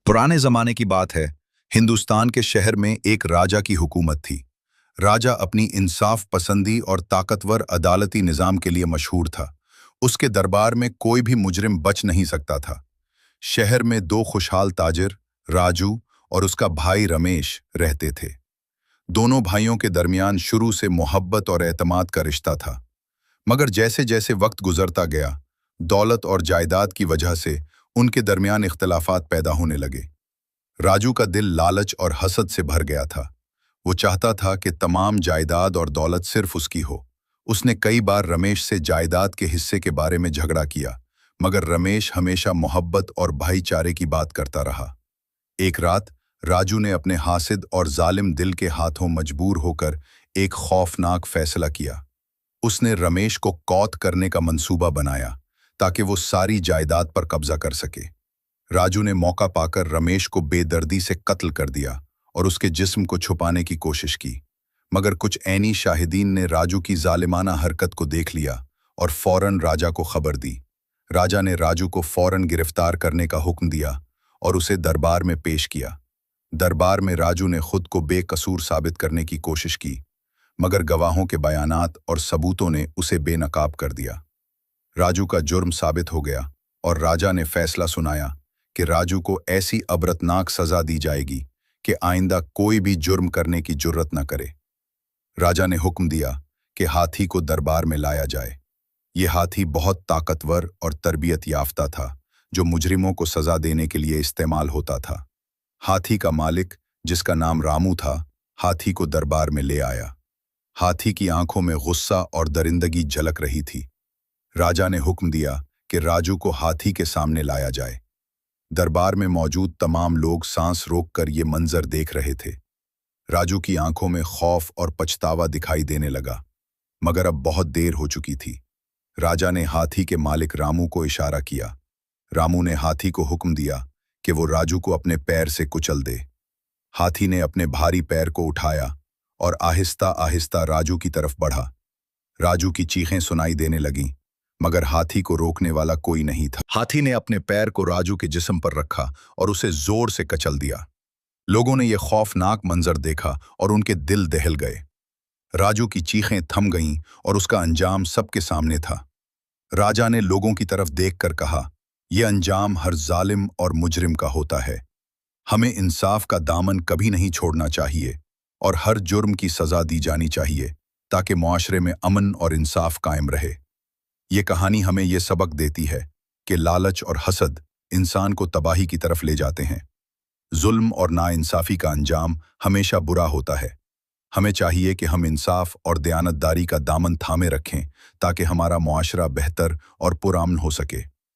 पुराने जमाने की बात है। हिंदुस्तान के शहर में एक राजा की हुकूमत थी। राजा अपनी इंसाफ पसंदी और ताकतवर अदालती निजाम के लिए मशहूर था। उसके दरबार में कोई भी मुजरिम बच नहीं सकता था। शहर में दो खुशहाल ताजिर, राजू और उसका भाई रमेश रहते थे। दोनों भाइयों के दरमियान शुरू से मोहब्बत और एतमाद का रिश्ता था। मगर जैसे जैसे वक्त गुजरता गया, दौलत और जायदाद की वजह से उनके दरमियान इख्तलाफात पैदा होने लगे। राजू का दिल लालच और हसद से भर गया था। वो चाहता था कि तमाम जायदाद और दौलत सिर्फ उसकी हो। उसने कई बार रमेश से जायदाद के हिस्से के बारे में झगड़ा किया, मगर रमेश हमेशा मोहब्बत और भाईचारे की बात करता रहा। एक रात राजू ने अपने हासिद और जालिम दिल के हाथों मजबूर होकर एक खौफनाक फैसला किया। उसने रमेश को कौत करने का मंसूबा बनाया ताकि वो सारी जायदाद पर कब्जा कर सके। राजू ने मौका पाकर रमेश को बेदर्दी से कत्ल कर दिया और उसके जिस्म को छुपाने की कोशिश की, मगर कुछ ऐनी शाहिदीन ने राजू की जालिमाना हरकत को देख लिया और फौरन राजा को खबर दी। राजा ने राजू को फौरन गिरफ्तार करने का हुक्म दिया और उसे दरबार में पेश किया। दरबार में राजू ने खुद को बेकसूर साबित करने की कोशिश की, मगर गवाहों के बयानात और सबूतों ने उसे बेनकाब कर दिया। राजू का जुर्म साबित हो गया और राजा ने फैसला सुनाया कि राजू को ऐसी अबरतनाक सजा दी जाएगी कि आइंदा कोई भी जुर्म करने की जुर्रत न करे। राजा ने हुक्म दिया कि हाथी को दरबार में लाया जाए। ये हाथी बहुत ताकतवर और तरबियत याफ्ता था, जो मुजरिमों को सजा देने के लिए इस्तेमाल होता था। हाथी का मालिक, जिसका नाम रामू था, हाथी को दरबार में ले आया। हाथी की आंखों में गुस्सा और दरिंदगी झलक रही थी। राजा ने हुक्म दिया कि राजू को हाथी के सामने लाया जाए। दरबार में मौजूद तमाम लोग सांस रोककर ये मंजर देख रहे थे। राजू की आंखों में खौफ और पछतावा दिखाई देने लगा, मगर अब बहुत देर हो चुकी थी। राजा ने हाथी के मालिक रामू को इशारा किया। रामू ने हाथी को हुक्म दिया कि वो राजू को अपने पैर से कुचल दे। हाथी ने अपने भारी पैर को उठाया और आहिस्ता आहिस्ता राजू की तरफ बढ़ा। राजू की चीखें सुनाई देने लगीं, मगर हाथी को रोकने वाला कोई नहीं था। हाथी ने अपने पैर को राजू के जिस्म पर रखा और उसे जोर से कचल दिया। लोगों ने यह खौफनाक मंजर देखा और उनके दिल दहल गए। राजू की चीखें थम गईं और उसका अंजाम सबके सामने था। राजा ने लोगों की तरफ देखकर कहा, यह अंजाम हर जालिम और मुजरिम का होता है। हमें इंसाफ का दामन कभी नहीं छोड़ना चाहिए और हर जुर्म की सजा दी जानी चाहिए ताकि मुआशरे में अमन और इंसाफ कायम रहे। ये कहानी हमें ये सबक देती है कि लालच और हसद इंसान को तबाही की तरफ ले जाते हैं। जुल्म और नाइंसाफी का अंजाम हमेशा बुरा होता है। हमें चाहिए कि हम इंसाफ और दयानतदारी का दामन थामे रखें ताकि हमारा मुआशरा बेहतर और पुरअमन हो सके।